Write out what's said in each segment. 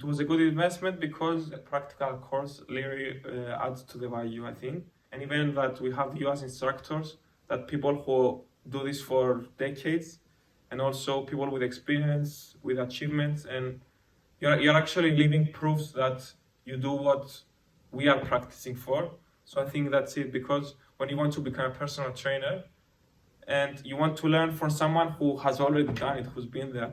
it was a good investment because a practical course really adds to the value, I think. And even that we have you as instructors, that people who do this for decades, and also people with experience, with achievements, and you're actually living proofs that you do what we are practicing for. So I think that's it, because when you want to become a personal trainer and you want to learn from someone who has already done it, who's been there.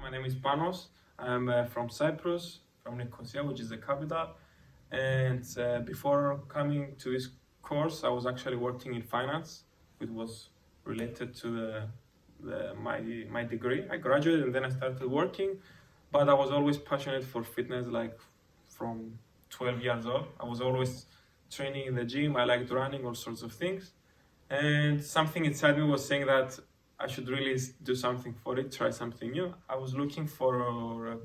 My name is Panos. I'm from Cyprus, from Nicosia, which is the capital. And before coming to this course, I was actually working in finance, which was related to my degree. I graduated and then I started working, but I was always passionate for fitness, like from 12 years old. I was always training in the gym. I liked running, all sorts of things. And something inside me was saying that I should really do something for it, try something new. I was looking for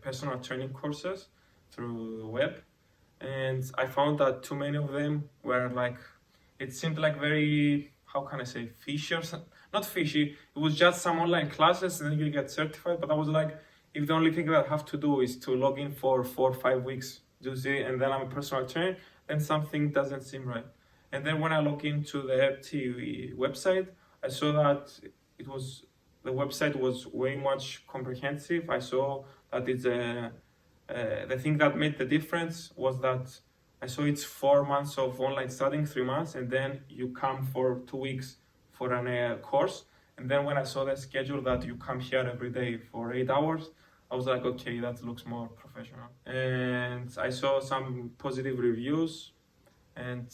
personal training courses through the web, and I found that too many of them were like, it seemed like very, how can I say, fishy or something? Not fishy, it was just some online classes and then you get certified, but I was like, if the only thing that I have to do is to log in for 4 or 5 weeks, and then I'm a personal trainer, then something doesn't seem right. And then when I log into the FT website, I saw that the website was way much comprehensive. I saw that it's the thing that made the difference was that I saw it's 4 months of online studying, 3 months, and then you come for 2 weeks for a course. And then when I saw the schedule that you come here every day for 8 hours, I was like, okay, that looks more professional. And I saw some positive reviews, and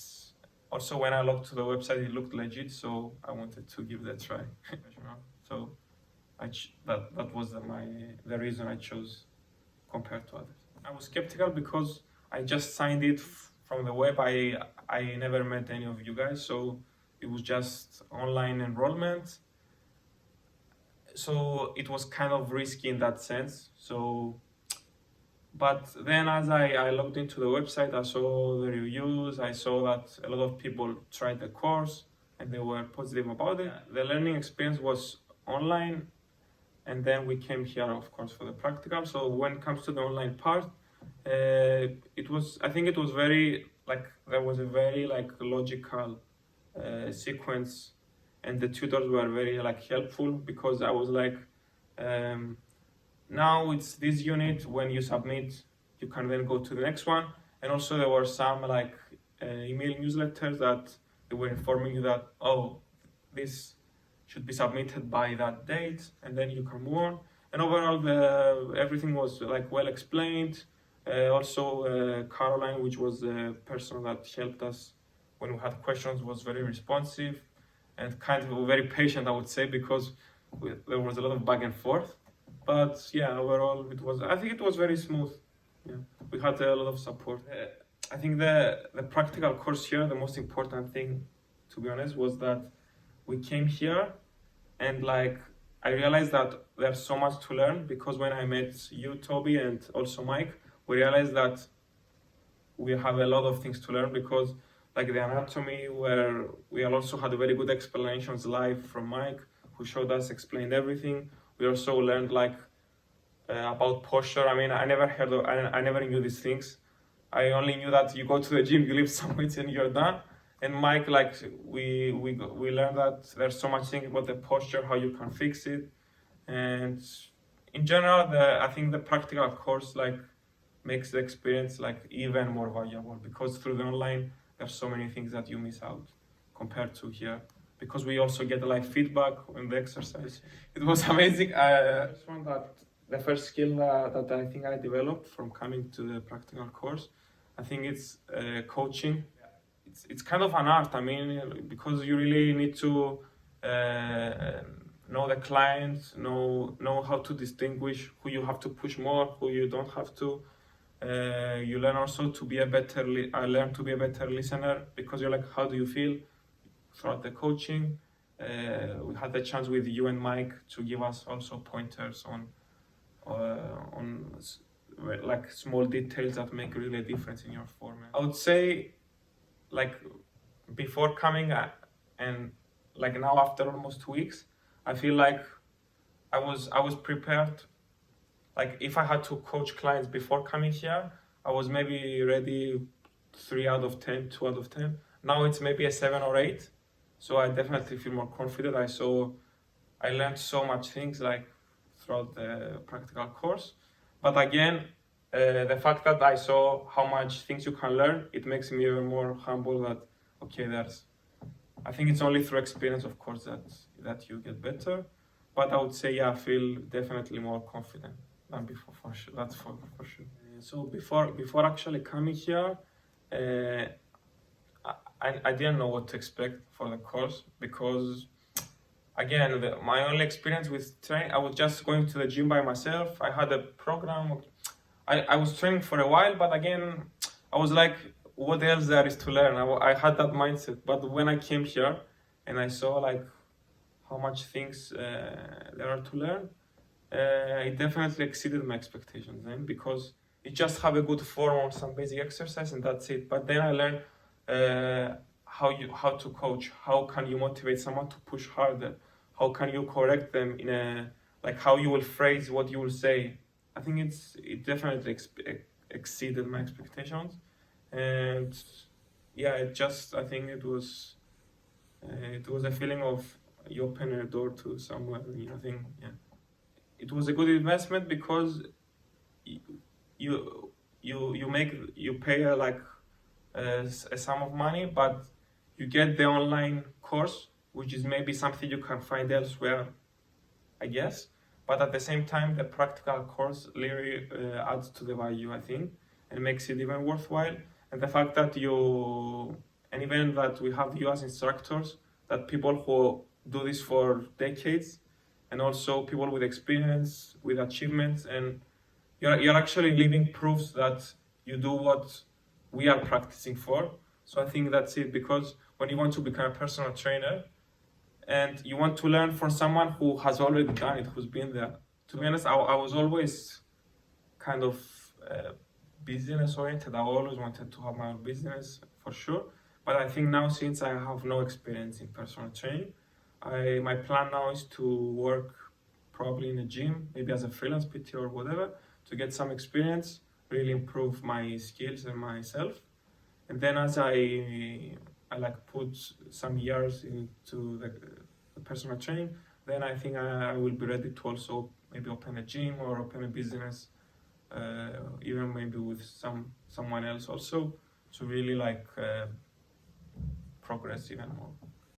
also when I looked to the website, it looked legit, so I wanted to give that a try. So that was the reason I chose compared to others. I was skeptical because I just signed it from the web. I never met any of you guys, so it was just online enrollment. So it was kind of risky in that sense. But then as I logged into the website, I saw the reviews, I saw that a lot of people tried the course and they were positive about it. The learning experience was online, and then we came here, of course, for the practical. So when it comes to the online part, I think it was very, like, there was a very, like, logical sequence, and the tutors were very, like, helpful, because I was like, now it's this unit, when you submit, you can then go to the next one. And also there were some like email newsletters that they were informing you that, oh, this should be submitted by that date, and then you can move on. And overall, everything was like well explained. Also, Caroline, which was the person that helped us when we had questions, was very responsive and kind of very patient, I would say, because there was a lot of back and forth. But yeah, overall, I think it was very smooth. Yeah, we had a lot of support. I think the practical course here, the most important thing, to be honest, was that we came here and like I realized that there's so much to learn, because when I met you, Toby, and also Mike, we realized that we have a lot of things to learn, because like the anatomy, where we also had very good explanations live from Mike, who showed us, explained everything. We also learned like about posture. I mean, I never knew these things. I only knew that you go to the gym, you lift some weights, and you're done. And Mike, like we learned that there's so much thing about the posture, how you can fix it, and in general, I think the practical course like makes the experience like even more valuable, because through the online there's so many things that you miss out compared to here. Because we also get live feedback on the exercise. It was amazing. I just want that the first skill that I think I developed from coming to the practical course, I think it's coaching. It's kind of an art. I mean, because you really need to know the client, know how to distinguish who you have to push more, who you don't have to. You learn also to be a better. I learned to be a better listener, because you're like, how do you feel? Throughout the coaching, we had the chance with you and Mike to give us also pointers on like small details that make really a difference in your format. I would say like before coming and like now after almost 2 weeks, I feel like I was prepared. Like if I had to coach clients before coming here, I was maybe ready 3 out of 10, 2 out of 10. Now it's maybe a 7 or 8. So I definitely feel more confident. I learned so much things like throughout the practical course. But again, the fact that I saw how much things you can learn, it makes me even more humble that, okay, I think it's only through experience, of course, that you get better. But I would say, yeah, I feel definitely more confident than before, for sure. That's for sure. So before actually coming here, I didn't know what to expect for the course because, again, my only experience with training, I was just going to the gym by myself. I had a program. I was training for a while, but again, I was like, what else there is to learn? I had that mindset. But when I came here and I saw like how much things there are to learn, it definitely exceeded my expectations then, because you just have a good form on some basic exercise and that's it. But then I learned how to coach, how can you motivate someone to push harder, how can you correct them in a, like how you will phrase what you will say. I think it definitely exceeded my expectations. And yeah, I think it was a feeling of you open a door to somewhere. I think, yeah, it was a good investment because you pay a sum of money, but you get the online course, which is maybe something you can find elsewhere, I guess. But at the same time, the practical course really adds to the value, I think, and makes it even worthwhile. And the fact that and even that we have you as instructors, that people who do this for decades, and also people with experience, with achievements, and you're actually living proofs that you do what we are practicing for. So I think that's it, because when you want to become a personal trainer and you want to learn from someone who has already done it, who's been there. To be honest, I was always kind of business oriented. I always wanted to have my own business for sure. But I think now, since I have no experience in personal training, my plan now is to work probably in a gym, maybe as a freelance PT or whatever, to get some experience, really improve my skills and myself. And then as I like put some years into the personal training, then I think I will be ready to also maybe open a gym or open a business, even maybe with someone else also, to really progress even more.